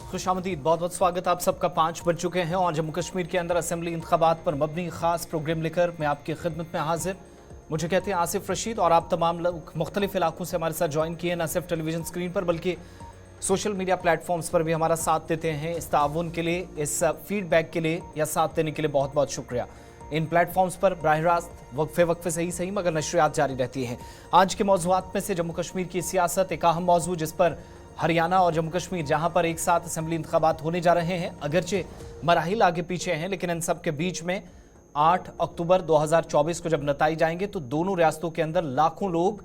खुशामदीद, बहुत बहुत स्वागत आप सबका। 5 बज चुके हैं और जम्मू कश्मीर के अंदर असेंबली इंतखाबात पर मबनी खास प्रोग्राम लेकर मैं आपकी खिदमत में हाजिर। मुझे कहते हैं आसिफ रशीद और आप तमाम लोग मुख्तलिफ इलाकों से हमारे साथ ज्वाइन किए, न सिर्फ टेलीविजन स्क्रीन पर बल्कि सोशल मीडिया प्लेटफॉर्म्स पर भी हमारा साथ देते हैं। इस ताउन के लिए, इस फीडबैक के लिए या साथ देने के लिए बहुत बहुत शुक्रिया। इन प्लेटफॉर्म्स पर बराह रास्त वक्फे से ही सही मगर नशरियात जारी रहती हैं। आज के मौज़ूआत में से जम्मू कश्मीर की सियासत एक अहम मौजू, जिस पर हरियाणा और जम्मू कश्मीर जहां पर एक साथ असेंबली इंतखाबात होने जा रहे हैं, अगरचे मराहिल आगे पीछे हैं, लेकिन इन सब के बीच में 8 अक्टूबर 2024 को जब नताइज आएंगे तो दोनों रियासतों के अंदर लाखों लोग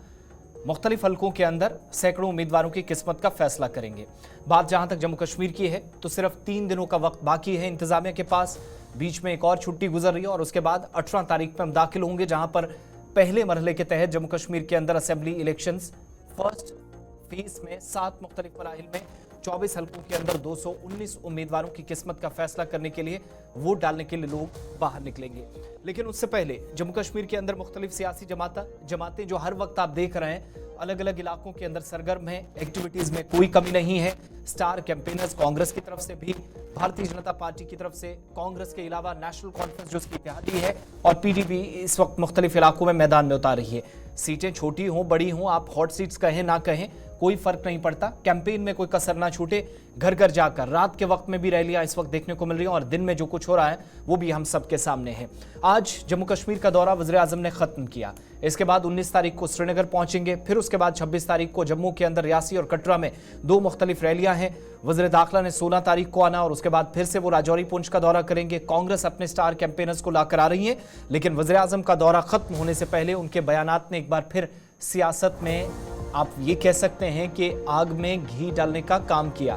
मुख्तलिफ हलकों के अंदर सैकड़ों उम्मीदवारों की किस्मत का फैसला करेंगे। बात जहां तक जम्मू कश्मीर की है तो सिर्फ 3 दिनों का वक्त बाकी है इंतजामिया के पास। बीच में एक और छुट्टी गुजर रही है और उसके बाद 18 तारीख पर हम दाखिल होंगे, जहां पर पहले मरहले के तहत जम्मू कश्मीर के अंदर असेंबली इलेक्शंस फर्स्ट फेज में 7 मुख्तलिफ मराहिल में 24 हलकों के अंदर 219 उम्मीदवारों की किस्मत का फैसला करने के लिए वोट डालने के लिए लोग बाहर निकलेंगे। लेकिन उससे पहले जम्मू कश्मीर के अंदर मुख्तलिफ सियासी जमातें जो हर वक्त आप देख रहे हैं अलग अलग इलाकों के अंदर सरगर्म है, एक्टिविटीज में कोई कमी नहीं है। स्टार कैंपेनर्स कांग्रेस की तरफ से भी, भारतीय जनता पार्टी की तरफ से, कांग्रेस के अलावा नेशनल कॉन्फ्रेंस जो उसकी इत्तेहादी है और पीडीपी इस वक्त मुख्तलिफ इलाकों में मैदान में उतार रही है। सीटें छोटी हों बड़ी हों, आप हॉट सीट्स कहें ना कहें, कोई फर्क नहीं पड़ता। कैंपेन में कोई कसर ना छूटे, घर घर जाकर रात के वक्त में भी रैलियां इस वक्त देखने को मिल रही हैं और दिन में जो कुछ हो रहा है वो भी हम सबके सामने है। आज जम्मू कश्मीर का दौरा वज़ीर आज़म ने खत्म किया। इसके बाद 19 तारीख को श्रीनगर पहुंचेंगे, फिर उसके बाद 26 तारीख को जम्मू के अंदर रियासी और कटरा में 2 मुख्तलिफ रैलियां हैं। वज़ीर दाखिला ने 16 तारीख को आना और उसके बाद फिर से वो राजौरी पुंछ का दौरा करेंगे। कांग्रेस अपने स्टार कैंपेनर्स को लाकर आ रही है, लेकिन वज़ीर आज़म का दौरा खत्म होने से पहले उनके बयानात ने एक बार फिर सियासत में आप ये कह सकते हैं कि आग में घी डालने का काम किया।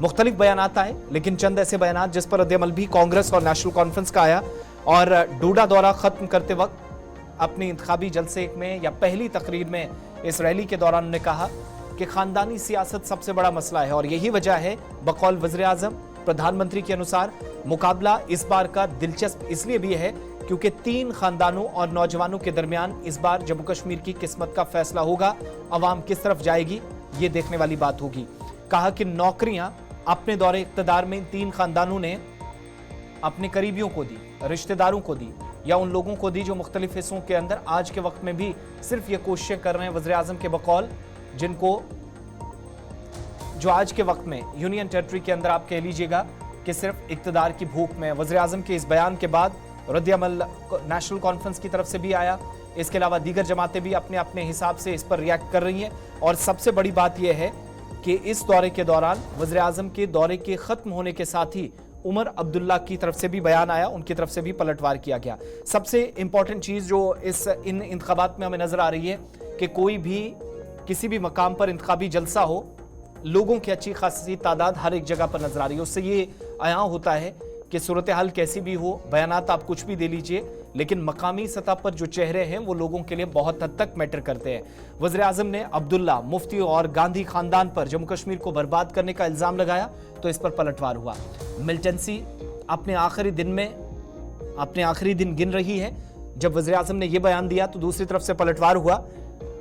मुख्तलिफ बयानात आए, लेकिन चंद ऐसे बयानात जिस पर रद्द-ए-अमल भी कांग्रेस और नेशनल कॉन्फ्रेंस का आया। और डोडा दौरा खत्म करते वक्त अपनी इंतखाबी जलसे में या पहली तकरीर में इस रैली के दौरान उन्होंने कहा कि खानदानी सियासत सबसे बड़ा मसला है और यही वजह है बकौल वज़ीर आज़म प्रधानमंत्री के अनुसार मुकाबला इस बार का दिलचस्प इसलिए भी है क्योंकि 3 खानदानों और नौजवानों के दरमियान इस बार जम्मू कश्मीर की किस्मत का फैसला होगा। अवाम किस तरफ जाएगी ये देखने वाली बात होगी। कहा कि नौकरियां अपने दौरे इख्तिदार में 3 खानदानों ने अपने करीबियों को दी, रिश्तेदारों को दी या उन लोगों को दी जो मुख्तलिफ हिस्सों के अंदर आज के वक्त में भी सिर्फ ये कोशिशें कर रहे हैं वज़ीर आज़म के बकौल, जिनको जो आज के वक्त में यूनियन टेरिटरी के अंदर आप कह लीजिएगा कि सिर्फ इख्तिदार की भूख में। वज़ीर आज़म के इस बयान के बाद रद्द-ए-अमल नेशनल कॉन्फ्रेंस की तरफ से भी आया। इसके अलावा दीगर जमातें भी अपने अपने हिसाब से इस पर रिएक्ट कर रही हैं। और सबसे बड़ी बात यह है कि इस दौरे के दौरान वज़ीर आज़म के दौरे के खत्म होने के साथ ही उमर अब्दुल्ला की तरफ से भी बयान आया, उनकी तरफ से भी पलटवार किया गया। सबसे इंपॉर्टेंट चीज़ जो इन इंतखाबात में हमें नजर आ रही है कि कोई भी किसी भी मकाम पर इंतखाबी जलसा हो, लोगों की अच्छी खासी तादाद हर एक जगह पर नजर आ रही है। उससे ये आया होता है कि सूरत हाल कैसी भी हो, बयानात आप कुछ भी दे लीजिए, लेकिन मकामी सतह पर जो चेहरे हैं वो लोगों के लिए बहुत हद तक मैटर करते हैं। वज़ीर आज़म ने अब्दुल्ला, मुफ्ती और गांधी खानदान पर जम्मू कश्मीर को बर्बाद करने का इल्ज़ाम लगाया तो इस पर पलटवार हुआ। मिलिटेंसी अपने आखिरी दिन गिन रही है। जब वज़ीर आज़म ने यह बयान दिया तो दूसरी तरफ से पलटवार हुआ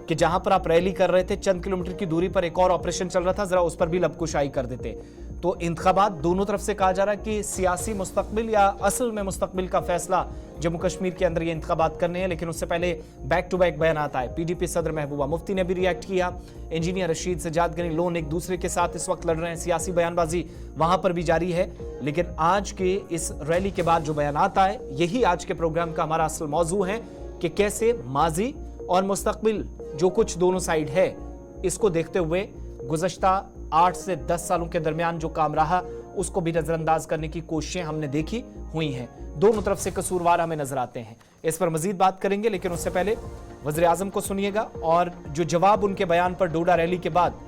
कि जहां पर आप रैली कर रहे थे चंद किलोमीटर की दूरी पर एक और ऑपरेशन चल रहा था, जरा उस पर भी लबकुशाई कर देते। तो इंतखाबात दोनों तरफ से कहा जा रहा है कि सियासी मुस्तकबिल या असल में मुस्तकबिल का फैसला जम्मू कश्मीर के अंदर ये इंतखाबात करने हैं। लेकिन उससे पहले बैक टू बैक बयानात आए। पीडीपी सदर महबूबा मुफ्ती ने भी रिएक्ट किया। इंजीनियर रशीद, सजाद गनी लोन एक दूसरे के साथ इस वक्त लड़ रहे हैं, सियासी बयानबाजी वहां पर भी जारी है। लेकिन आज के इस रैली के बाद जो बयानात आए, यही आज के प्रोग्राम का हमारा असल मौजू है कि कैसे माजी और मुस्तकबिल जो कुछ दोनों साइड है, इसको देखते हुए गुज़श्ता 8 से 10 सालों के दरमियान जो काम रहा उसको भी नजरअंदाज करने की कोशिशें हमने देखी हुई हैं। दोनों तरफ से कसूरवार हमें नजर आते हैं। इस पर मजीद बात करेंगे, लेकिन उससे पहले वज़ीर आज़म को सुनिएगा और जो जवाब उनके बयान पर डोडा रैली के बाद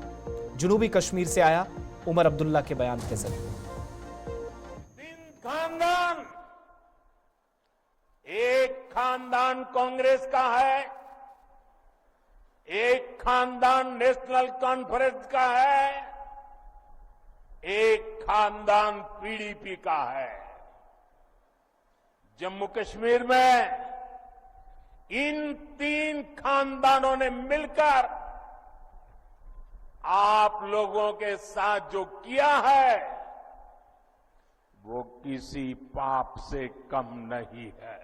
जनूबी कश्मीर से आया उमर अब्दुल्ला के बयान के जरिए। 3 खानदान, एक खानदान कांग्रेस का है, एक खानदान नेशनल कॉन्फ्रेंस का है, एक खानदान पीडीपी का है। जम्मू कश्मीर में इन 3 खानदानों ने मिलकर आप लोगों के साथ जो किया है वो किसी पाप से कम नहीं है।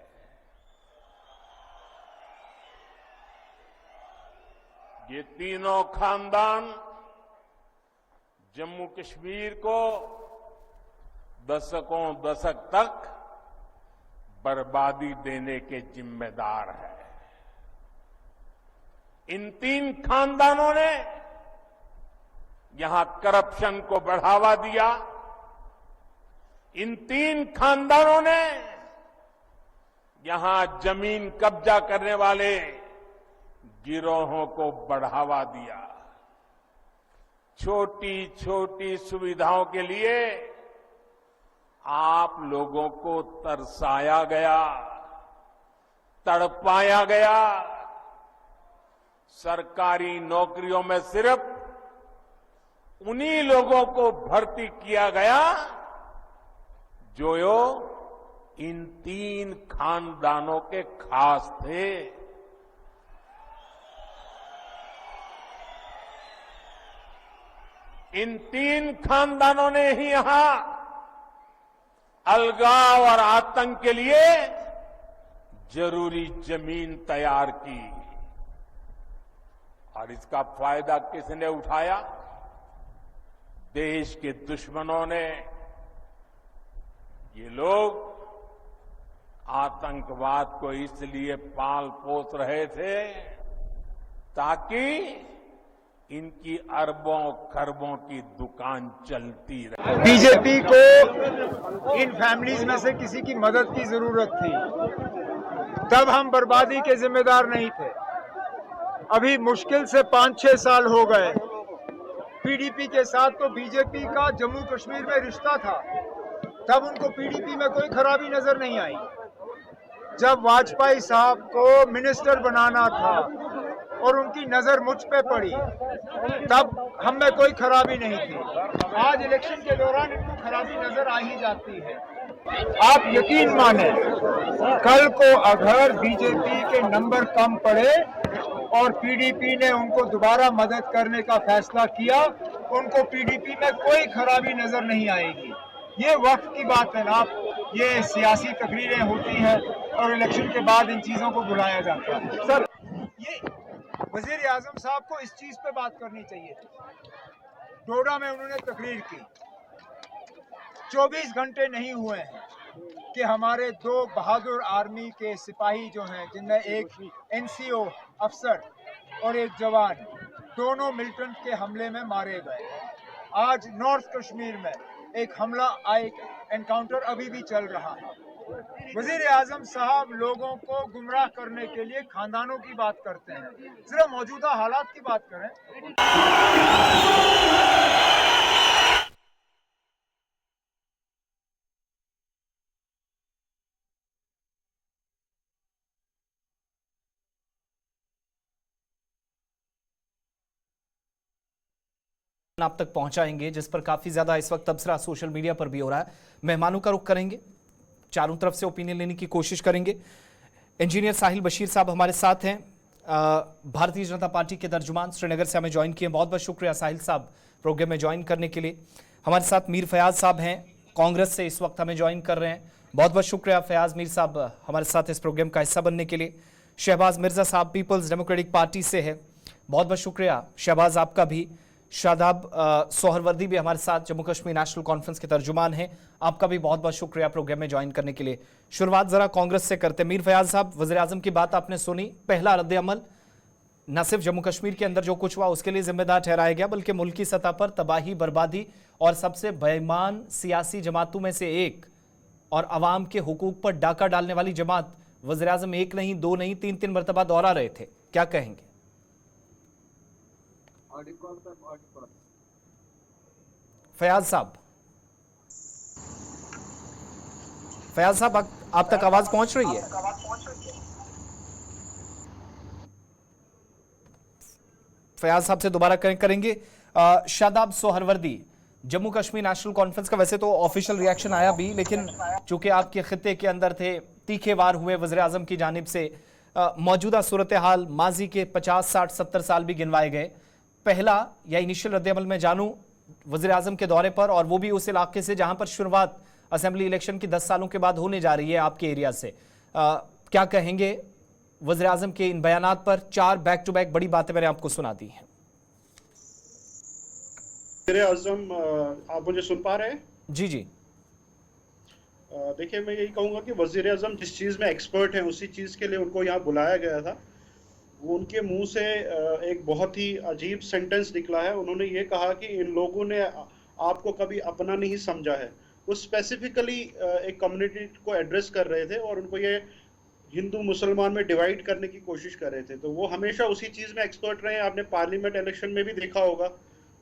ये तीनों खानदान जम्मू कश्मीर को दशकों दशक तक बर्बादी देने के जिम्मेदार है। इन तीन खानदानों ने यहां करप्शन को बढ़ावा दिया। इन तीन खानदानों ने यहां जमीन कब्जा करने वाले गिरोहों को बढ़ावा दिया। छोटी छोटी सुविधाओं के लिए आप लोगों को तरसाया गया, तड़पाया गया। सरकारी नौकरियों में सिर्फ उन्हीं लोगों को भर्ती किया गया जो इन तीन खानदानों के खास थे। इन तीन खानदानों ने ही यहां अलगाव और आतंक के लिए जरूरी जमीन तैयार की और इसका फायदा किसने उठाया? देश के दुश्मनों ने। ये लोग आतंकवाद को इसलिए पाल पोस रहे थे ताकि इनकी अरबों खरबों की दुकान चलती रहे। बीजेपी को इन फैमिलीज में से किसी की मदद की जरूरत थी, तब हम बर्बादी के जिम्मेदार नहीं थे। अभी मुश्किल से 5-6 साल हो गए। पीडीपी के साथ तो बीजेपी का जम्मू कश्मीर में रिश्ता था, तब उनको पीडीपी में कोई खराबी नजर नहीं आई। जब वाजपेयी साहब को मिनिस्टर बनाना था और उनकी नजर मुझ पे पड़ी, तब हम में कोई खराबी नहीं थी। आज इलेक्शन के दौरान इनको खराबी नजर आ ही जाती है। आप यकीन माने, कल को अगर बीजेपी के नंबर कम पड़े और पीडीपी ने उनको दोबारा मदद करने का फैसला किया, उनको पीडीपी में कोई खराबी नजर नहीं आएगी। ये वक्त की बात है ना, ये सियासी तकरीरें होती हैं और इलेक्शन के बाद इन चीजों को बुलाया जाता है। सर, ये वजीर आजम साहब को इस चीज पे बात करनी चाहिए थी। डोडा में उन्होंने तकरीर की, 24 घंटे नहीं हुए हैं कि हमारे 2 बहादुर आर्मी के सिपाही जो हैं, जिनमें एक एनसीओ अफसर और एक जवान, दोनों मिलिटेंट के हमले में मारे गए। आज नॉर्थ कश्मीर में एक हमला, एक एनकाउंटर अभी भी चल रहा है। वजीर आजम साहब लोगों को गुमराह करने के लिए खानदानों की बात करते हैं। जरा मौजूदा हालात की बात करें। आप तक पहुंचाएंगे, जिस पर काफी ज्यादा इस वक्त तबसरा सोशल मीडिया पर भी हो रहा है। मेहमानों का रुख करेंगे, चारों तरफ से ओपिनियन लेने की कोशिश करेंगे। इंजीनियर साहिल बशीर साहब हमारे साथ हैं, भारतीय जनता पार्टी के तर्जुमान, श्रीनगर से हमें ज्वाइन किए। बहुत बहुत शुक्रिया साहिल साहब प्रोग्राम में ज्वाइन करने के लिए। हमारे साथ मीर फयाज साहब हैं, कांग्रेस से इस वक्त हमें ज्वाइन कर रहे हैं। बहुत बहुत शुक्रिया फयाज मीर साहब हमारे साथ इस प्रोग्राम का हिस्सा बनने के लिए। शहबाज मिर्जा साहब पीपल्स डेमोक्रेटिक पार्टी से है, बहुत बहुत शुक्रिया शहबाज आपका भी। शादाब सोहरवर्दी भी हमारे साथ, जम्मू कश्मीर नेशनल कॉन्फ्रेंस के तर्जुमान हैं, आपका भी बहुत बहुत शुक्रिया प्रोग्राम में ज्वाइन करने के लिए। शुरुआत जरा कांग्रेस से करते। मीर फयाज साहब, वज़ीर आज़म की बात आपने सुनी, पहला रद्द अमल न सिर्फ जम्मू कश्मीर के अंदर जो कुछ हुआ उसके लिए जिम्मेदार ठहराया गया, बल्कि मुल्क की सतह पर तबाही, बर्बादी और सबसे बेईमान सियासी जमातों में से एक और अवाम के हुकूक पर डाका डालने वाली जमात वज़ीर आज़म एक नहीं, 2 नहीं, 3 मरतबा दोहरा रहे थे। क्या कहेंगे? फयाज साहब, फयाज साहब आप तक आवाज पहुंच रही है? फयाज साहब से दोबारा कनेक्ट करेंगे। शादाब सोहरवर्दी, जम्मू कश्मीर नेशनल कॉन्फ्रेंस का वैसे तो ऑफिशियल रिएक्शन आया भी, लेकिन चूंकि आपके खित्ते के अंदर थे, तीखे वार हुए वज़ीर आज़म की जानिब से, मौजूदा सूरत हाल, माजी के 50, 60, 70 साल भी गिनवाए गए। पहला या इनिशियल रद्द अमल में जानूं वज़ीर आज़म के दौरे पर, और वो भी उस इलाके से जहां पर शुरुआत असेंबली इलेक्शन की 10 सालों के बाद होने जा रही है आपके एरिया से। क्या कहेंगे वज़ीर आज़म के इन बयानात पर? 4 बैक टू बैक बड़ी बातें मैंने आपको सुना दी हैं। वज़ीर आज़म, आप मुझे सुन पा रहे हैं? जी जी। देखिए, मैं यही कहूँगा कि वज़ीर आज़म जिस चीज़ में एक्सपर्ट हैं उसी चीज़ के लिए उनको यहाँ बुलाया गया था। वो उनके मुंह से एक बहुत ही अजीब सेंटेंस निकला है। उन्होंने ये कहा कि इन लोगों ने आपको कभी अपना नहीं समझा है। वो स्पेसिफिकली एक कम्युनिटी को एड्रेस कर रहे थे और उनको ये हिंदू मुसलमान में डिवाइड करने की कोशिश कर रहे थे। तो वो हमेशा उसी चीज़ में एक्सपर्ट रहे हैं। आपने पार्लियामेंट इलेक्शन में भी देखा होगा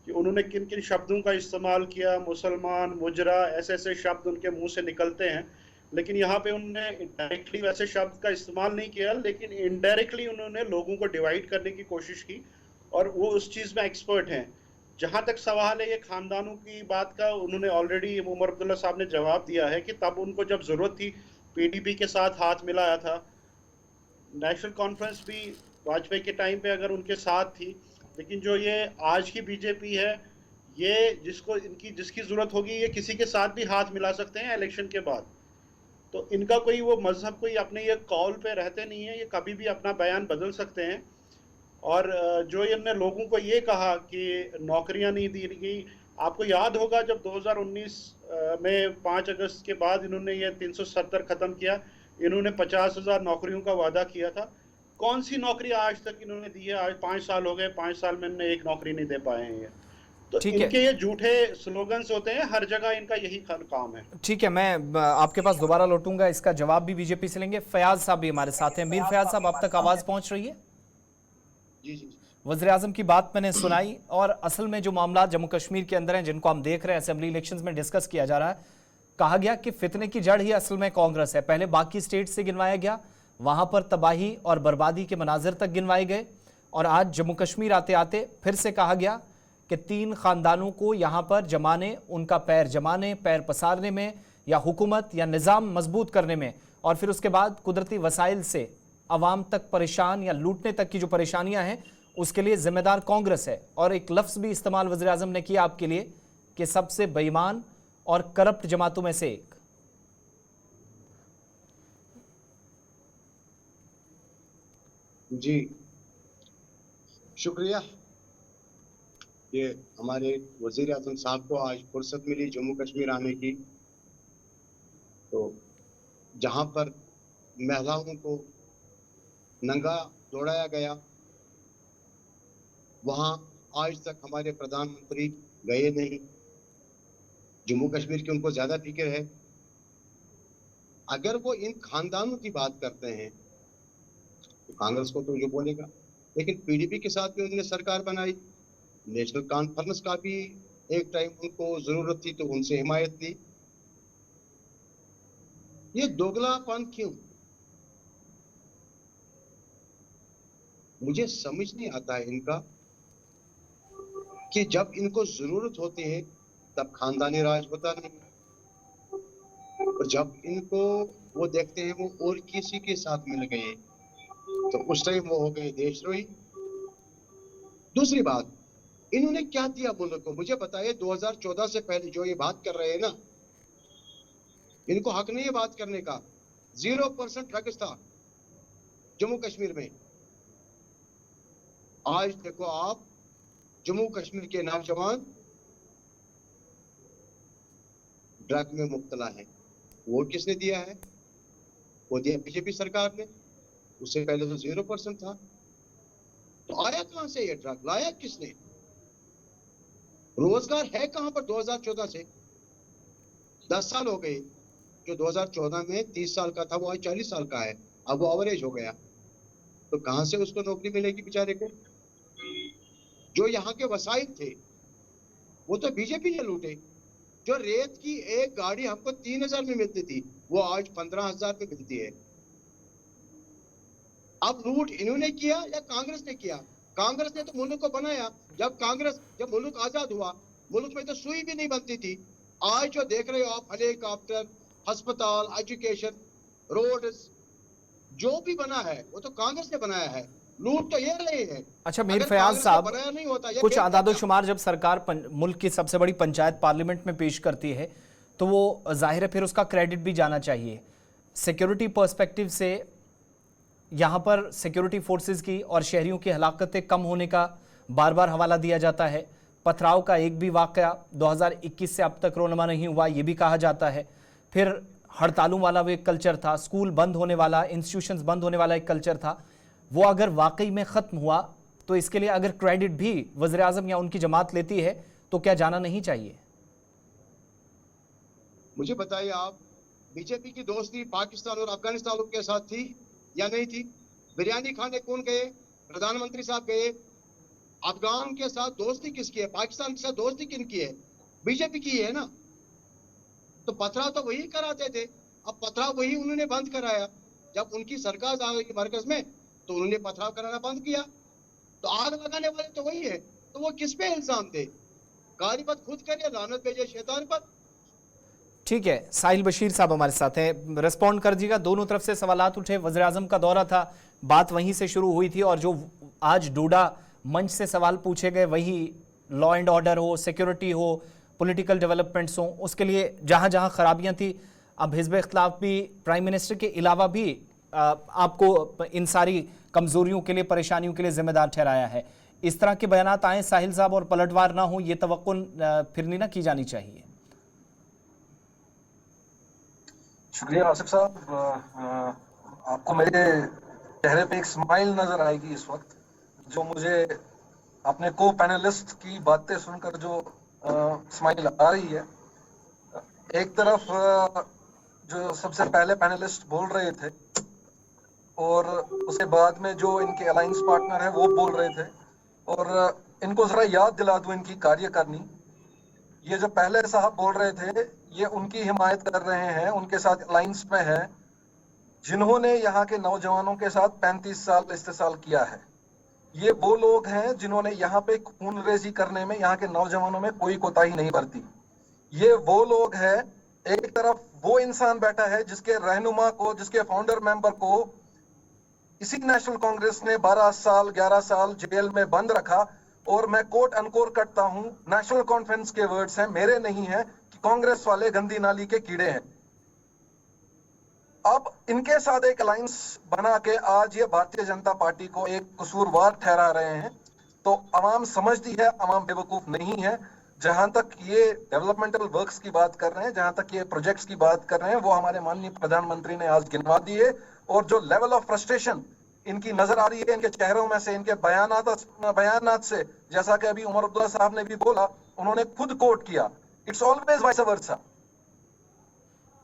कि उन्होंने किन किन शब्दों का इस्तेमाल किया। मुसलमान, मुजरा, ऐसे ऐसे शब्द उनके मुंह से निकलते हैं। लेकिन यहाँ पे उन्होंने डायरेक्टली वैसे शब्द का इस्तेमाल नहीं किया, लेकिन इनडायरेक्टली उन्होंने लोगों को डिवाइड करने की कोशिश की और वो उस चीज़ में एक्सपर्ट हैं। जहाँ तक सवाल है ये खानदानों की बात का, उन्होंने ऑलरेडी उमर अब्दुल्ला साहब ने जवाब दिया है कि तब उनको जब ज़रूरत थी पीडीपी के साथ हाथ मिलाया था। नेशनल कॉन्फ्रेंस भी वाजपेयी के टाइम पे अगर उनके साथ थी, लेकिन जो ये आज की बीजेपी है, ये जिसकी ज़रूरत होगी ये किसी के साथ भी हाथ मिला सकते हैं इलेक्शन के बाद। तो इनका कोई वो मजहब कोई अपने ये कॉल पे रहते नहीं है, ये कभी भी अपना बयान बदल सकते हैं। और जो इनने लोगों को ये कहा कि नौकरियां नहीं दी गई, आपको याद होगा जब 2019 में 5 अगस्त के बाद इन्होंने ये 370 ख़त्म किया, इन्होंने 50,000 नौकरियों का वादा किया था। कौन सी नौकरी आज तक इन्होंने दी है? आज 5 साल हो गए, 5 साल में इन्होंने एक नौकरी नहीं दे पाए हैं। ये तो इनके ये झूठे स्लोगन्स होते हैं, हर जगह इनका यही काम है। ठीक है, मैं आपके पास दोबारा लौटूंगा, इसका जवाब भी बीजेपी से लेंगे। फयाज साहब भी हमारे साथ हैं। मीर फयाज साहब, आप तक आवाज पहुंच रही है? जी जी। वज़ीर आज़म की बात मैंने सुनाई और असल में जो मामला जम्मू कश्मीर के अंदर हैं जिनको हम देख रहे हैं असेंबली इलेक्शंस में डिस्कस किया जा रहा है, कहा गया कि फितने की जड़ ही असल में कांग्रेस है। पहले बाकी स्टेट से गिनवाया गया, वहां पर तबाही और बर्बादी के मनाजिर तक गिनवाए गए और आज जम्मू कश्मीर आते आते फिर से कहा गया कि 3 खानदानों को यहाँ पर जमाने, उनका पैर जमाने, पैर पसारने में या हुकूमत या निज़ाम मजबूत करने में, और फिर उसके बाद कुदरती वसाइल से अवाम तक परेशान या लूटने तक की जो परेशानियां हैं उसके लिए जिम्मेदार कांग्रेस है। और एक लफ्ज़ भी इस्तेमाल वज़ीर आज़म ने किया आपके लिए कि सबसे बेईमान और करप्ट जमातों में से एक। जी शुक्रिया। ये हमारे वज़ीर आज़म साहब को आज फुर्सत मिली जम्मू कश्मीर आने की, तो जहां पर महिलाओं को नंगा दौड़ाया गया, वहां आज तक हमारे प्रधानमंत्री गए नहीं। जम्मू कश्मीर की उनको ज्यादा फिक्र है। अगर वो इन खानदानों की बात करते हैं तो कांग्रेस को तो जो बोलेगा, लेकिन पीडीपी के साथ भी उन्होंने सरकार बनाई। नेशनल कॉन्फ्रेंस का भी एक टाइम उनको जरूरत थी तो उनसे हिमायत ली। ये दोगलापन क्यों? मुझे समझ नहीं आता है इनका कि जब इनको जरूरत होती है तब खानदानी राज होता नहीं, और जब इनको वो देखते हैं वो और किसी के साथ मिल गए तो उस टाइम वो हो गए देशद्रोही। दूसरी बात, इन्होंने क्या दिया मुल्क को? मुझे बताइए, 2014 से पहले जो ये बात कर रहे हैं ना, इनको हक नहीं है बात करने का। 0% ड्रग्स था जम्मू कश्मीर में। आज देखो आप, जम्मू कश्मीर के नौजवान ड्रग में मुब्तला है। वोट किसने दिया है? वो दिया बीजेपी सरकार ने। उससे पहले तो 0% था। तो आया कहां से ये ड्रग? लाया किसने? रोजगार है कहां पर? 2014 से 10 साल हो गए। जो 2014 में 30 साल का था वो आज 40 साल का है। अब वो एवरेज हो गया। तो कहां से उसको नौकरी मिलेगी बेचारे को? जो यहाँ के वसाइल थे वो तो बीजेपी ने लूटे। जो रेत की एक गाड़ी हमको 3,000 में मिलती थी वो आज 15,000 में मिलती है। अब लूट इन्होंने किया या कांग्रेस ने किया? कांग्रेस ने तो मुल्क को बनाया। जब मुल्क आजाद हुआ, मुल्क में तो सुई भी नहीं बनती थी। आज जो देख रहे हो आप, हेलीकॉप्टर, अस्पताल, एजुकेशन, रोड, जो भी बना है वो तो कांग्रेस ने बनाया है। लूट तो ये रहे हैं। अच्छा मीर फयाज साहब, कुछ आदादो शुमार जब सरकार मुल्क की सबसे बड़ी पंचायत पार्लियामेंट में पेश करती है तो वो जाहिर है फिर उसका क्रेडिट भी जाना चाहिए। सिक्योरिटी पर्सपेक्टिव से यहाँ पर सिक्योरिटी फोर्सेस की और शहरियों की हलाकतें कम होने का बार बार हवाला दिया जाता है। पथराव का एक भी वाकया 2021 से अब तक रोनमा नहीं हुआ, ये भी कहा जाता है। फिर हड़तालों वाला वो एक कल्चर था, स्कूल बंद होने वाला, इंस्टीट्यूशंस बंद होने वाला एक कल्चर था, वो अगर वाकई में ख़त्म हुआ तो इसके लिए अगर क्रेडिट भी वज़ीर आज़म या उनकी जमात लेती है तो क्या जाना नहीं चाहिए? मुझे बताइए, आप बीजेपी की दोस्ती पाकिस्तान और अफगानिस्तान के साथ थी या नहीं थी? बिरयानी खाने कौन गए? प्रधानमंत्री साहब गए। अफगान के साथ दोस्ती किसकी है? पाकिस्तान के साथ दोस्ती किन की है? बीजेपी की है ना। तो पथराव तो वही कराते थे, अब पथराव वही उन्होंने बंद कराया। जब उनकी सरकार आ गई मरकज में तो उन्होंने पथराव कराना बंद किया। तो आग लगाने वाले तो वही है, तो वो किस पे इल्जाम थे? गालिबत खुद करे, लानत भेजे शैतान पर। ठीक है, साहिल बशीर साहब हमारे साथ हैं, रिस्पॉन्ड कर दीजिएगा। दोनों तरफ से सवालात उठे, वज़ीर आज़म का दौरा था, बात वहीं से शुरू हुई थी, और जो आज डोडा मंच से सवाल पूछे गए वही लॉ एंड ऑर्डर हो, सिक्योरिटी हो, पॉलिटिकल डेवलपमेंट्स हो, उसके लिए जहां जहां खराबियां थी, अब हिज़्ब इख्तिलाफ भी प्राइम मिनिस्टर के अलावा भी आपको इन सारी कमजोरियों के लिए, परेशानियों के लिए जिम्मेदार ठहराया है। इस तरह के बयानात आए साहिल साहब और पलटवार ना हो, ये तवक्को फिर नहीं ना की जानी चाहिए। शुक्रिया आसिफ साहब, आपको मेरे चेहरे पे एक स्माइल नजर आएगी इस वक्त, जो मुझे अपने को पैनलिस्ट की बातें सुनकर जो स्माइल आ रही है। एक तरफ जो सबसे पहले पैनलिस्ट बोल रहे थे और उसके बाद में जो इनके अलायंस पार्टनर है वो बोल रहे थे, और इनको जरा याद दिला दूं इनकी कार्यकारिणी। ये जो पहले साहब बोल रहे थे ये उनकी हिमायत कर रहे हैं, उनके साथ अलायंस में है, जिन्होंने यहाँ के नौजवानों के साथ 35 साल इस्तेसाल किया है। ये वो लोग हैं जिन्होंने यहाँ पे खून रेजी करने में यहाँ के नौजवानों में कोई कोताही नहीं बरती। ये वो लोग हैं, एक तरफ वो इंसान बैठा है जिसके रहनुमा को, जिसके फाउंडर मेंबर को इसी नेशनल कांग्रेस ने 12 साल 11 साल जेल में बंद रखा, और मैं कोट अनकोट करता हूं, नेशनल कॉन्फ्रेंस के वर्ड्स हैं, मेरे नहीं हैं, कि कांग्रेस वाले गंदी नाली के कीड़े हैं। अब इनके साथ एक अलायंस बना के आज ये भारतीय जनता पार्टी को एक कसूरवार ठहरा रहे हैं। तो अवाम समझती है, अवाम बेवकूफ नहीं है। जहां तक ये डेवलपमेंटल वर्क्स की बात कर रहे हैं, जहां तक ये प्रोजेक्ट्स की बात कर रहे हैं, वो हमारे माननीय प्रधानमंत्री ने आज गिनवा दिए, और जो लेवल ऑफ फ्रस्ट्रेशन इनकी नजर आ रही है इनके चेहरों में से, इनके बयानात से, जैसा कि अभी उमर अब्दुल्ला साहब ने भी बोला, उन्होंने खुद कोट किया, इट्स ऑलवेज वाइस वर्सा।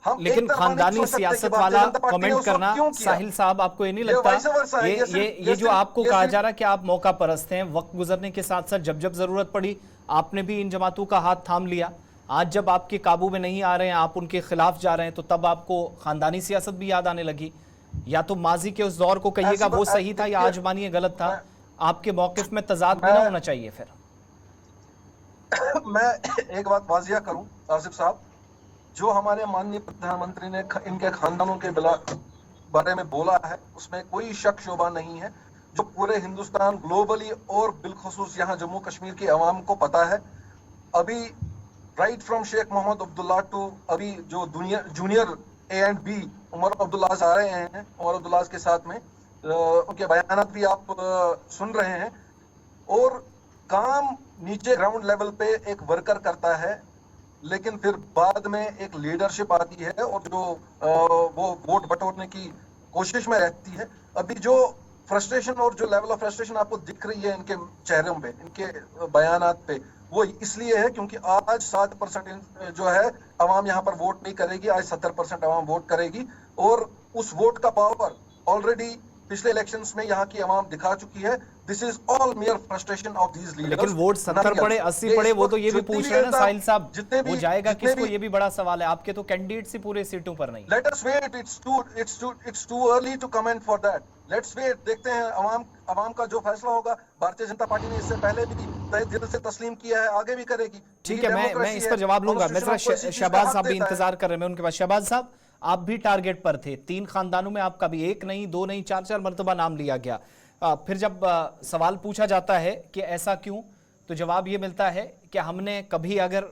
लेकिन खानदानी सियासत वाला कमेंट करना, साहिल साहब आपको ये नहीं लगता ये जो आपको कहा जा रहा है कि आप मौका परस्त हैं, वक्त गुजरने के साथ साथ जब जब जरूरत पड़ी आपने भी इन जमातों का हाथ थाम लिया, आज जब आपके काबू में नहीं आ रहे हैं, आप उनके खिलाफ जा रहे हैं, तो तब आपको खानदानी सियासत भी याद आने लगी? या तो माजी के उस दौर को कहिएगा वो सही था, या आज मानिए गलत था? आपके मौकिफ में तजाद भी ना होना चाहिए फिर। मैं एक बात वाजिया करूं आसिफ साहब, जो हमारे माननीय प्रधानमंत्री ने इनके खानदानों के बारे में बोला है उसमें कोई शक शोभा नहीं है, जो पूरे हिंदुस्तान, ग्लोबली और बिलखुसूस यहाँ जम्मू कश्मीर की आवाम को पता है। अभी right from Sheikh Mohammad Abdullah to अभी जो junior A and B Omar Abdullah आ रहे हैं, उमर अब्दुल्ला के साथ में उनके बयानात भी आप सुन रहे हैं, और काम नीचे ग्राउंड लेवल पे एक वर्कर करता है, लेकिन फिर बाद में एक लीडरशिप आती है और जो वो वोट बटोरने की कोशिश में रहती है। अभी जो फ्रस्ट्रेशन और जो लेवल ऑफ फ्रस्ट्रेशन आपको दिख रही है इनके चेहरों पे, इनके बयानात पे, वो इसलिए है क्योंकि आज 7% जो है अवाम यहाँ पर वोट नहीं करेगी, आज 70% अवाम वोट करेगी, और उस वोट का पावर ऑलरेडी पिछले इलेक्शंस में यहाँ की अवाम दिखा चुकी है। This is all मियर frustration of these leaders. लेकिन वोट 70 पड़े 80 पड़े, वो तो ये भी पूछ रहे हैं ना साहिल साहब, वो जाएगा किसको, ये भी बड़ा सवाल है। आपके तो कैंडिडेट्स ही पूरे सीटों पर नहीं। Let us wait, it's too early to comment for that. Let's wait, देखते हैं अवाम का जो फैसला होगा। भारतीय जनता पार्टी ने इससे पहले भी तहे दिल से तस्लीम किया है, आगे भी करेगी। ठीक है, मैं इस पर जवाब लूंगा। मैं शहबाज साहब भी इंतजार कर रहे हैं, मैं उनके पास। शहबाज साहब, आप भी टारगेट पर थे, 3 खानदानों में आपका भी 1 नहीं 2 नहीं 4 मरतबा नाम लिया गया। फिर जब सवाल पूछा जाता है कि ऐसा क्यों, तो जवाब ये मिलता है कि हमने कभी अगर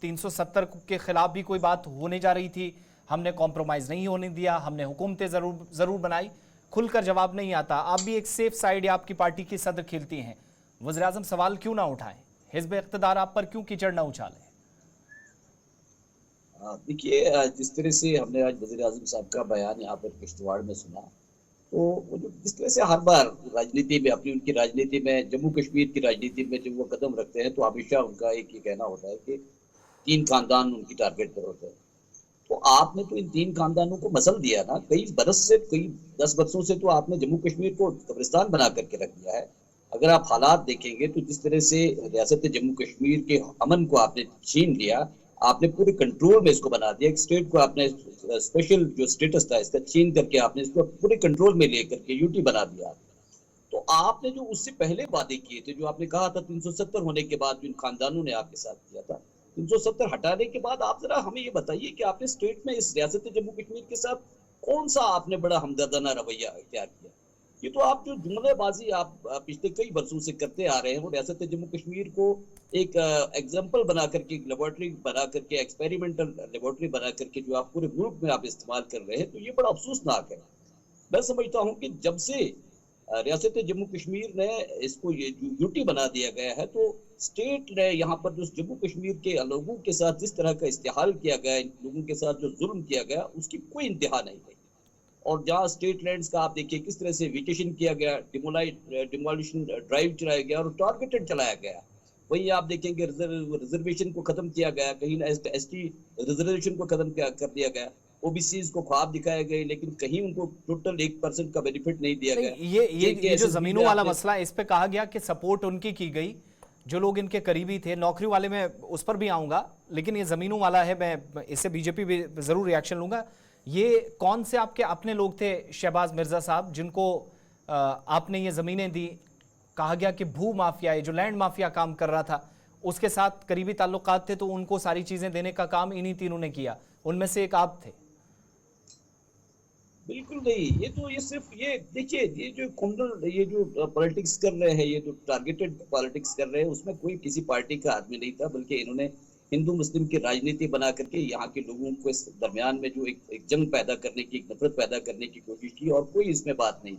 370 के खिलाफ भी कोई बात होने जा रही थी, हमने कॉम्प्रोमाइज नहीं होने दिया, हमने हुकूमतें जरूर बनाई, खुलकर जवाब नहीं आता। आप भी एक सेफ साइड या आपकी पार्टी की सदर खेलती हैं, वज़ीर आज़म सवाल क्यों ना उठाएं, हिज़्ब इक़्तिदार आप पर क्यों कीचड़ ना उछाले? देखिए, जिस तरह से हमने आज वज़ीर आज़म साहब का बयान यहाँ पर किश्तवाड़ में सुना, तो वो जो जिस तरह से हर बार राजनीति में उनकी राजनीति में, जम्मू कश्मीर की राजनीति में जब वो कदम रखते हैं, तो हमेशा उनका एक ही कहना होता है कि 3 खानदान उनकी टारगेट पर होते हैं। तो आपने तो इन 3 खानदानों को मसल दिया ना, कई 10 बरसों से तो आपने जम्मू कश्मीर को कब्रिस्तान बना करके रख दिया है। अगर आप हालात देखेंगे तो जिस तरह से रियासत जम्मू कश्मीर के अमन को आपने छीन लिया, आपने पूरे कंट्रोल में इसको बना दिया। एक स्टेट को आपने स्पेशल जो स्टेटस था इसका छीन करके आपने इसको पूरे कंट्रोल में लेकर के यूटी बना दिया। तो आपने जो उससे पहले वादे किए थे, जो आपने कहा था 370 होने के बाद जिन खानदानों ने आपके साथ किया था, 370 हटाने के बाद आप जरा हमें ये बताइए कि आपने स्टेट में इस रियासत जम्मू कश्मीर के साथ कौन सा आपने बड़ा हमदर्दाना रवैया इख्तियार किया? ये तो आप जो जुमलेबाजी आप पिछले कई वर्षों से करते आ रहे हैं, वो रियासत जम्मू कश्मीर को एक एग्जाम्पल बना करके, एक लेबोरेटरी बना करके, एक्सपेरिमेंटल लेबोरेटरी बना करके जो आप पूरे मुल्क में आप इस्तेमाल कर रहे हैं, तो ये बड़ा अफसोसनाक है। मैं समझता हूँ कि जब से रियासत जम्मू कश्मीर ने इसको ये यूटी बना दिया गया है, तो स्टेट ने यहाँ पर जो जम्मू कश्मीर के लोगों के साथ जिस तरह का इस्तेहाल किया गया, लोगों के साथ जो जुल्म किया गया, उसकी कोई इंतहा नहीं है। और जहाँ स्टेट लैंड्स का आप देखिए किस तरह से वेकेशन किया गया, डिमोलिशन ड्राइव चलाया गया और टारगेटेड चलाया गया। वहीं आप देखेंगे रिजर्वेशन को खत्म किया गया, कहीं ना एसटी रिजर्वेशन को खत्म कर दिया गया, ओबीसीज को ख्वाब दिखाए गए, लेकिन कहीं उनको टोटल 1% का बेनिफिट नहीं दिया गया। ये जो जमीनों वाला मसला है, इस पे कहा गया कि सपोर्ट उनकी की गई जो लोग इनके करीबी थे। नौकरी वाले में उस पर भी आऊंगा, लेकिन ये जमीनों वाला है, मैं इससे बीजेपी भी जरूर रिएक्शन लूंगा। ये कौन से आपके अपने लोग थे शहबाज मिर्जा साहब, जिनको आपने ये जमीनें दी? कहा गया कि भू माफिया, जो लैंड माफिया काम कर रहा था, उसके साथ करीबी ताल्लुकात थे, तो उनको सारी चीजें देने का काम इन्हीं तीनों ने किया, उनमें से एक आप थे। बिल्कुल नहीं, ये सिर्फ ये देखिए, ये जो कुंडल, ये जो पॉलिटिक्स कर रहे हैं, ये जो टारगेटेड पॉलिटिक्स कर रहे हैं, उसमें कोई किसी पार्टी का आदमी नहीं था, बल्कि इन्होंने हिंदू मुस्लिम की राजनीति बना करके यहाँ के लोगों को इस दरमियान में जो एक जंग पैदा करने की, एक नफरत पैदा करने की कोशिश की, और कोई इसमें बात नहीं।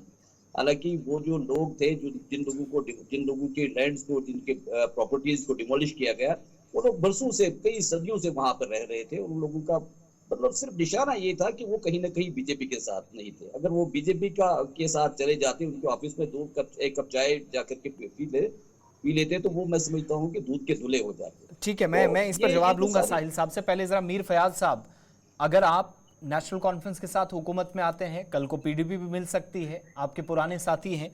हालांकि वो जो लोग थे, जिन लोगों के लैंड्स को, जिनके प्रॉपर्टीज को डिमोलिश किया गया, वो लोग बरसों से, कई सदियों से वहां पर रह रहे थे। उन लोगों का मतलब सिर्फ निशाना ये था कि वो कहीं ना कहीं बीजेपी के साथ नहीं थे। अगर वो बीजेपी के साथ चले जाते, उनके ऑफिस में एक कप चाय जाकर के पी लेते, तो वो मैं समझता हूँ कि दूध के धुले हो जाते। ठीक है, मैं इस पर जवाब लूंगा साहिल साहब से। पहले जरा मीर फयाज साहब, अगर आप नेशनल कॉन्फ्रेंस के साथ हुकूमत में आते हैं, कल को पीडीपी भी मिल सकती है, आपके पुराने साथी हैं,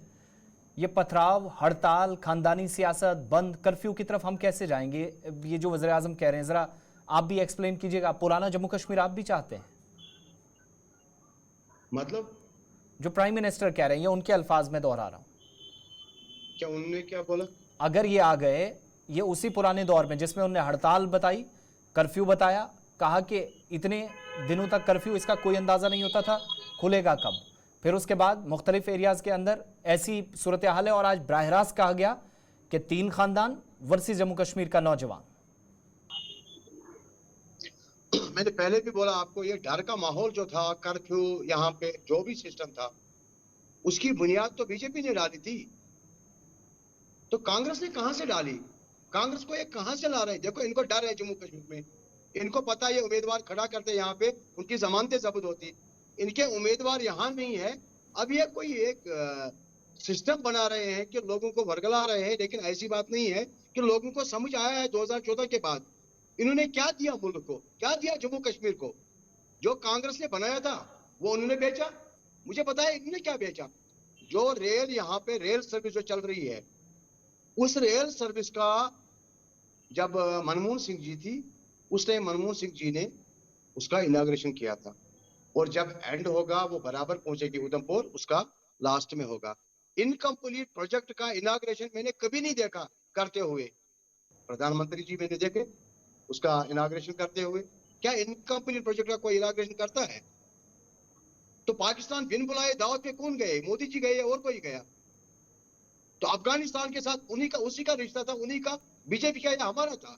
ये पथराव, हड़ताल, खानदानी सियासत, बंद, कर्फ्यू की तरफ हम कैसे जाएंगे? ये जो वज़ीर आज़म कह रहे हैं, जरा आप भी एक्सप्लेन कीजिएगा। पुराना जम्मू कश्मीर आप भी चाहते हैं? मतलब जो प्राइम मिनिस्टर कह रहे हैं, ये उनके अल्फाज में दोहरा रहा हूं। क्या उन्होंने क्या बोला? अगर ये आ गए, ये उसी पुराने दौर में जिसमें उन्होंने हड़ताल बताई, कर्फ्यू बताया, कहा कि इतने दिनों तक कर्फ्यू, इसका कोई अंदाजा नहीं होता था खुलेगा कब, फिर उसके बाद मुख्तलिफ एरियाज के अंदर ऐसी सूरत हाल है, और आज बराह रास्त कहा गया कि 3 खानदान वर्सेस जम्मू कश्मीर का नौजवान। मैंने पहले भी बोला आपको, ये डर का माहौल जो था, कर्फ्यू, यहाँ पे जो भी सिस्टम था, उसकी बुनियाद तो बीजेपी ने डाली थी। तो कांग्रेस ने कहां से डाली? कांग्रेस को ये कहां से ला रहे हैं? देखो, इनको डर है जम्मू कश्मीर में, इनको पता है ये उम्मीदवार खड़ा करते यहाँ पे उनकी जमानतें जब्त होती, इनके उम्मीदवार यहाँ नहीं है। अब ये कोई एक सिस्टम बना रहे हैं कि लोगों को वर्गला रहे हैं, लेकिन ऐसी बात नहीं है कि लोगों को समझ आया है 2014 के बाद इन्होंने क्या दिया मुल्क को, क्या दिया जम्मू कश्मीर को। जो कांग्रेस ने बनाया था वो उन्होंने बेचा। मुझे पता है इन्होंने क्या बेचा। जो रेल, यहाँ पे रेल सर्विस जो चल रही है, उस रेल सर्विस का जब मनमोहन सिंह जी थी, उस टाइम मनमोहन सिंह जी ने उसका इनाग्रेशन किया था, और जब एंड होगा वो बराबर पहुंचेगी उधमपुर, उसका लास्ट में होगा। इनकम्प्लीट प्रोजेक्ट का इनाग्रेशन मैंने कभी नहीं देखा करते हुए। प्रधानमंत्री जी मैंने देखे उसका इनाग्रेशन करते हुए। क्या इनकम्प्लीट प्रोजेक्ट का कोई इनाग्रेशन करता है? तो पाकिस्तान बिन बुलाए दावत पे कौन गए? मोदी जी गए और कोई गया? तो अफगानिस्तान के साथ उसी का रिश्ता था, उन्हीं का, बीजेपी का या हमारा था?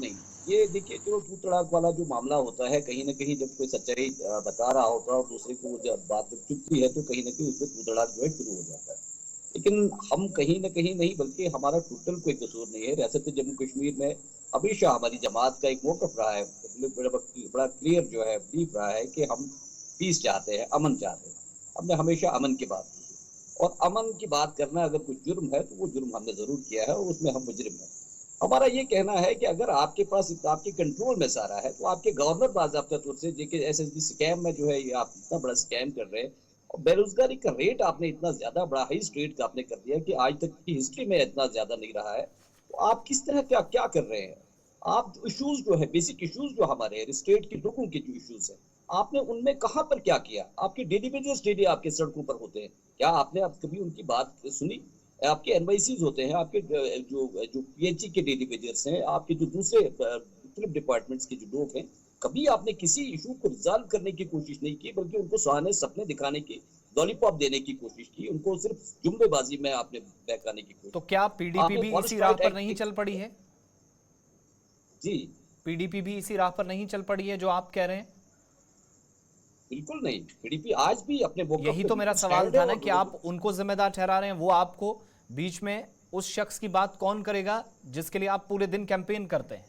नहीं। ये देखिए जो टू तड़ाक वाला जो मामला होता है, कहीं ना कहीं जब कोई सच्चाई बता रहा होता है और दूसरे को जब बात चुपती है तो कहीं ना कहीं उसमें टू तड़ाक जो है शुरू हो जाता है। लेकिन हम कहीं ना कहीं नहीं, बल्कि हमारा टोटल कोई कसूर नहीं है। रियासत जम्मू कश्मीर में हमेशा हमारी जमात का एक मौक़िफ़ रहा है, बड़ा क्लियर जो है बिलीफ रहा है कि हम पीस चाहते हैं, अमन चाहते हैं। हमने हमेशा अमन की बात की है, और अमन की बात करना अगर कुछ जुर्म है तो वो जुर्म हमने ज़रूर किया है, और उसमें हम मुजरिम हैं। हमारा ये कहना है कि अगर आपके पास आपके कंट्रोल में सारा है तो आपके गवर्नर बाज़ाब्ता तौर से देखिए एसएसबी स्कैम में जो है ये आप इतना बड़ा स्कैम कर रहे हैं, और बेरोजगारी का रेट आपने इतना ज्यादा बड़ा हाई स्टेट का आपने कर दिया कि आज तक की हिस्ट्री में इतना ज्यादा नहीं रहा है। तो आप किस तरह क्या क्या कर रहे हैं? आप इश्यूज जो है, बेसिक इश्यूज जो हमारे स्टेट के लोगों के जो इश्यूज हैं, आपने उनमें कहां पर क्या किया? आपके डेली वेजेस डेली आपके सड़कों पर होते हैं, क्या आपने अब कभी उनकी बात सुनी? आपके एनवाईसीज होते हैं, आपके जो पीएचई के डेली वेजर्स हैं, आपके जो दूसरे मुख्तलिफ डिपार्टमेंट्स के जो लोग हैं, कभी आपने किसी इशू को रिजॉल्व करने की कोशिश नहीं की, बल्कि उनको सुहाने सपने दिखाने की, लॉलीपॉप देने की कोशिश की, उनको सिर्फ जुमलेबाजी में आपने बहकाने की कोशिश। तो क्या पीडीपी भी इसी राह पर नहीं चल पड़ी है? जी, पीडीपी भी इसी राह पर नहीं चल पड़ी है जो आप कह रहे हैं? बिल्कुल नहीं। पीडीपी आज भी अपने यही तो मेरा सवाल था ना कि आप उनको जिम्मेदार ठहरा रहे हैं, वो आपको बीच में उस शख्स की बात कौन करेगा जिसके लिए आप पूरे दिन कैंपेन करते हैं?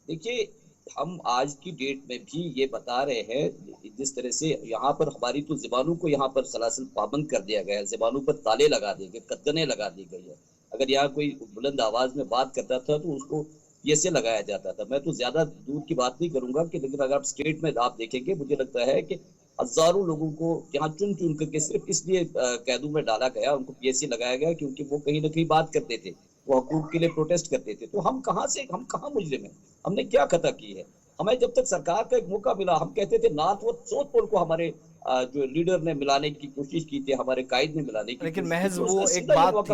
देखिए, हम आज की डेट में भी ये बता रहे हैं, जिस तरह से यहाँ पर हमारी तो ज़बानों को यहाँ पर सलासिल पाबंद कर दिया गया है, ज़बानों पर ताले लगा दिए गए, कदने लगा दी गई है। अगर यहाँ कोई बुलंद आवाज में बात करता था तो उसको ये से लगाया जाता था। मैं तो ज्यादा दूर की बात नहीं करूंगा कि, लेकिन अगर आप स्टेट में आप देखेंगे, मुझे लगता है कि हजारों लोगों को यहाँ चुन चुन करके सिर्फ इसलिए कैदों में डाला गया, उनको पीएससी लगाया गया क्योंकि वो कहीं ना कहीं बात करते थे, वो हकूक के लिए प्रोटेस्ट करते थे। तो हम कहाँ मुजरिम हैं? हमने क्या खता की है? हमें जब तक सरकार का एक मौका मिला, हम कहते थे नॉर्थ और साउथ पोल को हमारे जो लीडर ने मिलाने की कोशिश की थी, हमारे कायद ने मिलाने की, लेकिन महज वो एक बात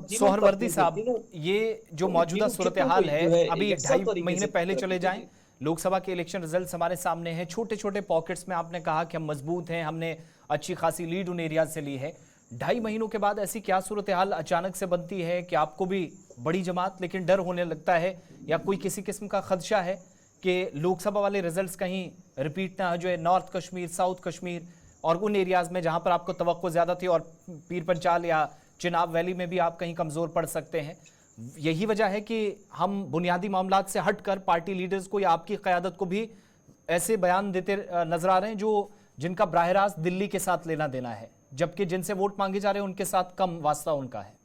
थी। सोहरवर्दी साहब, ये जो मौजूदा सूरत हाल है, अभी 2.5 महीने पहले चले जाएं, लोकसभा के इलेक्शन रिजल्ट हमारे सामने हैं, छोटे छोटे पॉकेट्स में आपने कहा कि हम मजबूत हैं, हमने अच्छी खासी लीड उन एरिया से ली है। 2.5 महीनों के बाद ऐसी क्या सूरत हाल अचानक से बनती है कि आपको भी बड़ी जमात लेकिन डर होने लगता है, या कोई किसी किस्म का खदशा है कि लोकसभा वाले रिजल्ट्स कहीं रिपीट ना हो जाए, नॉर्थ कश्मीर, साउथ कश्मीर और उन एरियाज में जहां पर आपको तवक्को ज्यादा थी, और पीर पंचाल या चिनाब वैली में भी आप कहीं कमजोर पड़ सकते हैं? यही वजह है कि हम बुनियादी मामलात से हटकर पार्टी लीडर्स को या आपकी क़यादत को भी ऐसे बयान देते नजर आ रहे हैं जिनका बराह रास्त दिल्ली के साथ लेना देना है, जबकि जिनसे वोट मांगे जा रहे हैं उनके साथ कम वास्ता उनका है।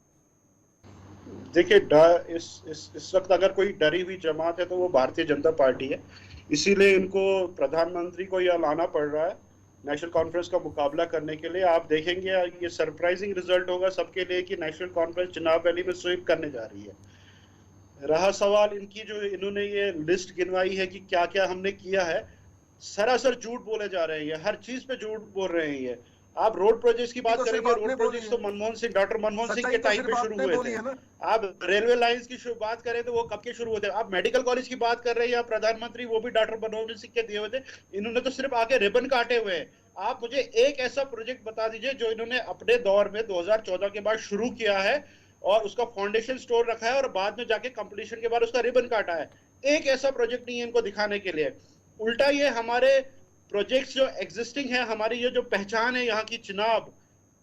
देखिए, इस वक्त अगर कोई डरी हुई जमात है तो वो भारतीय जनता पार्टी है। इसीलिए इनको प्रधानमंत्री को यह लाना पड़ रहा है नेशनल कॉन्फ्रेंस का मुकाबला करने के लिए। आप देखेंगे ये सरप्राइजिंग रिजल्ट होगा सबके लिए कि नेशनल कॉन्फ्रेंस चिनाब वैली में स्वीप करने जा रही है। रहा सवाल इनकी, जो इन्होंने ये लिस्ट गिनवाई है कि क्या क्या हमने किया है, सरासर झूठ बोले जा रहे हैं, हर चीज पे झूठ बोल रहे हैं ये। आप रोड प्रोजेक्ट्स की बात करेंगे, रोड प्रोजेक्ट्स तो डॉक्टर मनमोहन सिंह के टाइम पे शुरू हुए थे। आप रेलवे लाइंस की बात करें तो वो कब के शुरू हुए थे। आप मेडिकल कॉलेज की बात कर रहे हैं, या प्रधानमंत्री, वो भी डॉक्टर मनमोहन सिंह के दिए हुए थे। इन्होंने तो सिर्फ आके रिबन काटे हुए हैं। आप मुझे एक ऐसा प्रोजेक्ट बता दीजिए जो इन्होंने अपने दौर में 2014 के बाद शुरू किया है और उसका फाउंडेशन स्टोर रखा है और बाद में जाके कंप्लीशन के बाद उसका रिबन काटा है। एक ऐसा प्रोजेक्ट नहीं है इनको दिखाने के लिए। उल्टा ये हमारे प्रोजेक्ट्स जो एग्जिस्टिंग है, हमारी ये जो पहचान है यहाँ की चिनाब,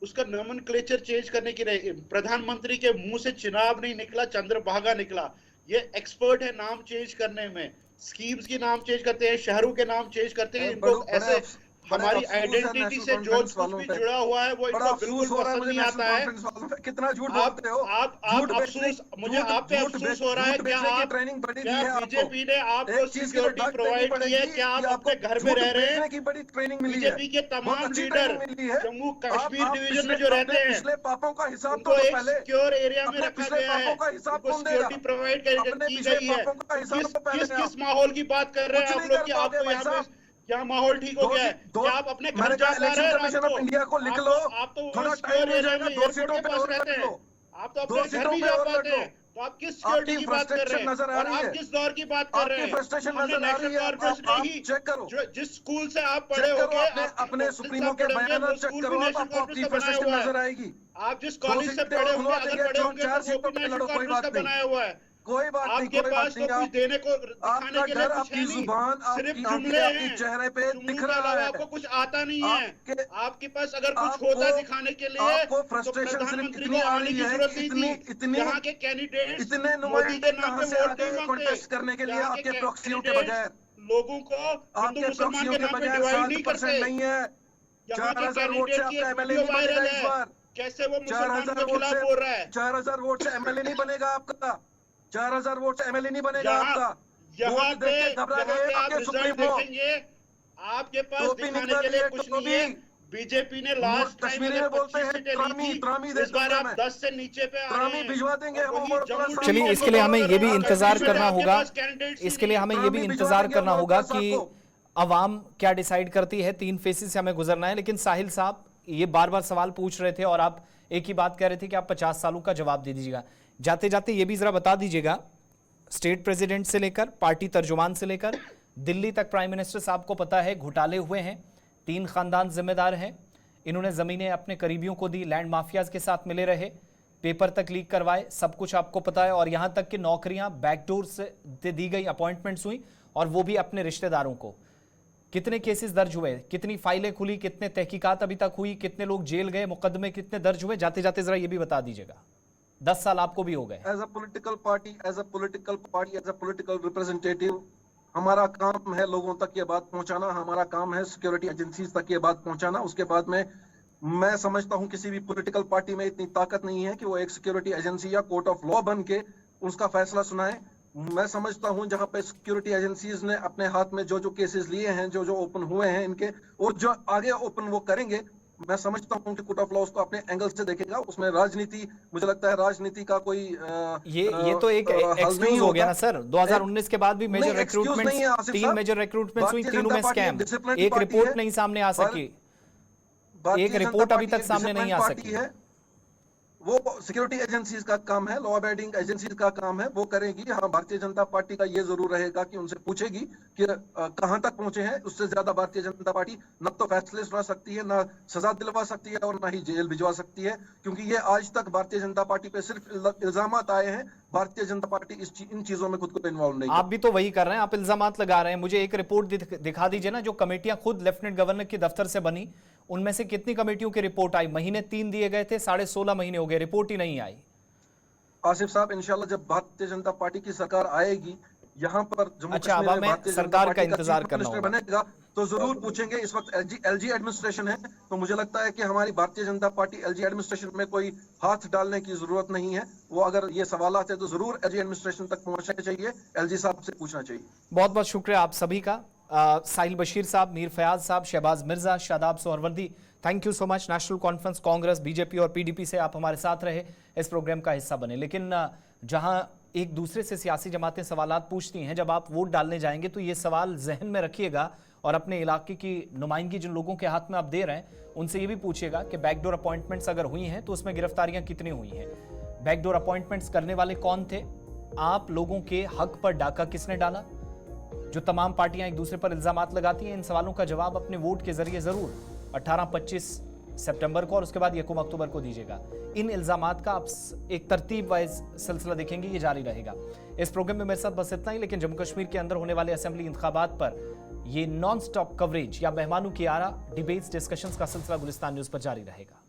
उसका नोमेनक्लेचर चेंज करने के लिए प्रधानमंत्री के मुंह से चिनाब नहीं निकला, चंद्रभागा निकला। ये एक्सपर्ट है नाम चेंज करने में, स्कीम्स के नाम चेंज करते हैं, शहरों के नाम चेंज करते हैं। इनको ऐसे हमारी आइडेंटिटी से जो कुछ भी जुड़ा हुआ है वो इनको बिल्कुल पसंद नहीं आता है। कितना झूठ बोलते हो आप अफसोस, मुझे आप पे अफसोस हो रहा है। क्या बीजेपी ने आपको सिक्योरिटी प्रोवाइड की है? क्या आप अपने घर में रह रहे हैं? बीजेपी के तमाम लीडर जम्मू कश्मीर डिवीजन में जो रहते हैं उनको एक सिक्योर एरिया में रखा गया है, उनको सिक्योरिटी प्रोवाइड की गई है। किस माहौल की बात कर रहे हैं आप लोग कि आपको यहाँ पे क्या माहौल ठीक हो गया है? क्या आप अपने घर जा पा रहे हैं रात को? इंडिया को लिख लो, आप तो थोड़ा टाइम हो जाएगा, 2 सीटों पे और रख लो। आप तो अपने घर भी जा पाते हैं, तो आप किस सिक्योरिटी की बात कर रहे हैं और आप किस दौर की बात कर रहे हैं? हमने नेशनल कॉन्फ्रेंस नहीं, जो जिस स्कूल से आप पढ़े होंगे, अपने सुप्रीमो के बयान चेक करो, आपको अपनी फ्रस्ट्रेशन नजर आएगी। आप जिस कॉलेज से पढ़े होंगे, अगर पढ़े होंगे तो वो भी नेशनल कॉन्फ्रेंस का बनाया हुआ है। कोई बात नहीं, आपके कोई पास बात तो नहीं। कुछ देने को दिखाने आपका के लिए डर, कुछ आपकी है नहीं, जुबान, सिर्फ आपकी जुमले आंखें आपके हैं, चेहरे पे जुमलों दिख के रहा अलावा है। आपको कुछ आता नहीं है। आपके पास अगर कुछ आपको होता दिखाने के लिए आपको तो फ्रस्ट्रेशन सिर्फ प्रधानमंत्री इतनी को आ आने रही की है जरूरत कि नहीं थी। इतनी यहाँ के कैंडिडेट्स इतने मोदी नुमाइंदे के नाम कहां पे से आ वोट नहीं गए मांगते। कॉन्टेस्ट करने के लिए यहाँ आपके प्रॉक्सियों के कैंडिडेट्स बगैर? लोगों को हिंदू आपके मुसलमान प्रॉक्सियों के के नाम पे बगैर डिवाइड 7% नहीं करते। नहीं है। यहाँ के 4000 वोट से कैंडिडेट की आपका एक एमएलए वीडियो नहीं बनेगा वायरल इस है, बार। कैसे वो मुसलमानों 4000 के वोट खिलाफ से बोल रहा है। 4000 वोट से एमएलए नहीं बनेगा आपका। 4000 वोट से एमएलए नहीं बनेगा यहाँ आपका। यहाँ वोट पे देख के घबरा यहाँ गए पे आप आपके रिजल्ट सुप्रीमो। देखेंगे, आपके पास टोपी दिखाने निकालिए, के लिए कुछ टोपी। नहीं है। बीजेपी ने लास्ट टाइम कश्मीरी अगर में बोलते 25 हैं सीटें ली त्रामी, थी, त्रामी दे इस बार दूंगा आप मैं। 10 से नीचे पे आ रहे त्रामी हैं। भिजवा देंगे हम, वही वो जम्मू थोड़ा चलिए, कश्मीर इसके लिए हमें ये भी और इंतजार कश्मीर में करना आपके होगा, पास candidates ही इसके लिए नहीं। हमें ये भी त्रामी भिजवा इंतजार देंगे करना हम होगा वोटर कि साहब को। अवाम क्या डिसाइड करती है। 3 फेसेस से हमें गुजरना है। लेकिन साहिल साहब ये बार बार सवाल पूछ रहे थे और आप एक ही बात कह रहे थे कि आप 50 सालों का जवाब दे दीजिएगा। जाते जाते ये भी जरा बता दीजिएगा, स्टेट प्रेसिडेंट से लेकर पार्टी तर्जुमान से लेकर दिल्ली तक प्राइम मिनिस्टर साहब को पता है घोटाले हुए हैं, 3 खानदान जिम्मेदार हैं, इन्होंने जमीनें अपने करीबियों को दी, लैंड माफियाज के साथ मिले रहे, पेपर तक लीक करवाए, सब कुछ आपको पता है। और यहां तक कि नौकरियां बैकडोर से दी गई, अपॉइंटमेंट्स हुई और वो भी अपने रिश्तेदारों को। कितने केसेस दर्ज हुए, कितनी फाइलें खुली, कितने तहकीकात अभी तक हुई, कितने लोग जेल गए, मुकदमे कितने दर्ज हुए, जाते जाते जरा ये भी बता दीजिएगा। 10 साल आपको भी हो गए। As a political party, as a political representative, हमारा काम है लोगों तक ये बात पहुंचाना, हमारा काम है सिक्योरिटी एजेंसीज तक ये बात पहुंचाना। उसके बाद में मैं समझता हूं किसी भी पॉलिटिकल पार्टी में इतनी ताकत नहीं है कि वो एक सिक्योरिटी एजेंसी या कोर्ट ऑफ लॉ बन के उसका फैसला सुनाए। मैं समझता हूं जहां पे सिक्योरिटी एजेंसीज ने अपने हाथ में जो जो केसेस लिए हैं, जो जो ओपन हुए हैं इनके, और जो आगे ओपन वो करेंगे, मैं समझता हूं कि कोर्ट ऑफ लॉ उसको अपने एंगल से देखेगा। उसमें राजनीति, मुझे लगता है राजनीति का कोई ये तो एक एक्सक्यूज हो गया ना सर। 2019 के बाद भी मेजर रिक्रूटमेंट, 3 मेजर रिक्रूटमेंट्स हुई, तीनों में स्कैम, एक रिपोर्ट नहीं सामने आ सकी, एक रिपोर्ट अभी तक सामने नहीं आ सकी है। वो सिक्योरिटी एजेंसीज का काम है, लॉ अबाइडिंग एजेंसीज का काम है, वो करेगी। हाँ, भारतीय जनता पार्टी का ये जरूर रहेगा कि उनसे पूछेगी कि कहां तक पहुंचे हैं। उससे ज्यादा भारतीय जनता पार्टी न तो फैसले सुना सकती है, ना सजा दिलवा सकती है और ना ही जेल भिजवा सकती है, क्योंकि ये आज तक भारतीय जनता पार्टी पे सिर्फ इल्जामात आए हैं। भारतीय जनता पार्टी इन चीजों में खुद को इन्वॉल्व नहीं। आप भी तो वही कर रहे हैं, आप इल्जामात लगा रहे हैं। मुझे एक रिपोर्ट दिखा दीजिए ना, जो कमेटियां खुद लेफ्टिनेंट गवर्नर के दफ्तर से बनी, उनमें से कितनी कमेटियों की रिपोर्ट आई? महीने 3 दिए गए थे, 16.5 महीने हो गए, रिपोर्ट ही नहीं आई। आसिफ साहब, इंशाल्लाह जब भारतीय जनता पार्टी की सरकार आएगी यहाँ पर जम्मू कश्मीर में भारतीय सरकार का इंतजार करना होगा, बनेगा तो जरूर पूछेंगे। इस वक्त एलजी एडमिनिस्ट्रेशन है, तो मुझे लगता है कि हमारी Bharatiya Janata party LG administration में कोई हाथ डालने की जरूरत नहीं है। वो अगर ये सवालात है तो जरूर एलजी एडमिनिस्ट्रेशन तक पहुंचना चाहिए, एलजी साहब से पूछना चाहिए। बहुत बहुत शुक्रिया आप सभी का। साहिल बशीर साहब, मीर फयाज साहब, Shahbaz Mirza, Shadab Suhrawardy, thank you so much. National Conference, Congress, BJP और पीडीपी से आप हमारे साथ रहे, इस प्रोग्राम का हिस्सा बने। लेकिन जहां एक दूसरे से सियासी जमातें सवालात पूछती हैं, जब आप वोट डालने जाएंगे तो ये सवाल जहन में रखिएगा और अपने इलाके की नुमाइंदगी जिन लोगों के हाथ में आप दे रहे हैं उनसे ये भी पूछिएगा कि बैकडोर अपॉइंटमेंट्स अगर हुई हैं तो उसमें गिरफ्तारियां कितनी हुई हैं, बैकडोर अपॉइंटमेंट्स करने वाले कौन थे, आप लोगों के हक पर डाका किसने डाला। जो तमाम पार्टियां एक दूसरे पर इल्जामात लगाती हैं, इन सवालों का जवाब अपने वोट के जरिए जरूर 18-25 सितंबर को और उसके बाद 1 अक्टूबर को दीजिएगा। इन इल्जामात का आप एक तरतीब वाइज सिलसिला देखेंगे, ये जारी रहेगा। इस प्रोग्राम में मेरे साथ बस इतना ही, लेकिन जम्मू कश्मीर के अंदर होने वाले असेंबली इंतखाबात पर ये नॉन स्टॉप कवरेज या मेहमानों की आरा, डिबेट्स, डिस्कशंस का सिलसिला गुलिस्तान न्यूज पर जारी रहेगा।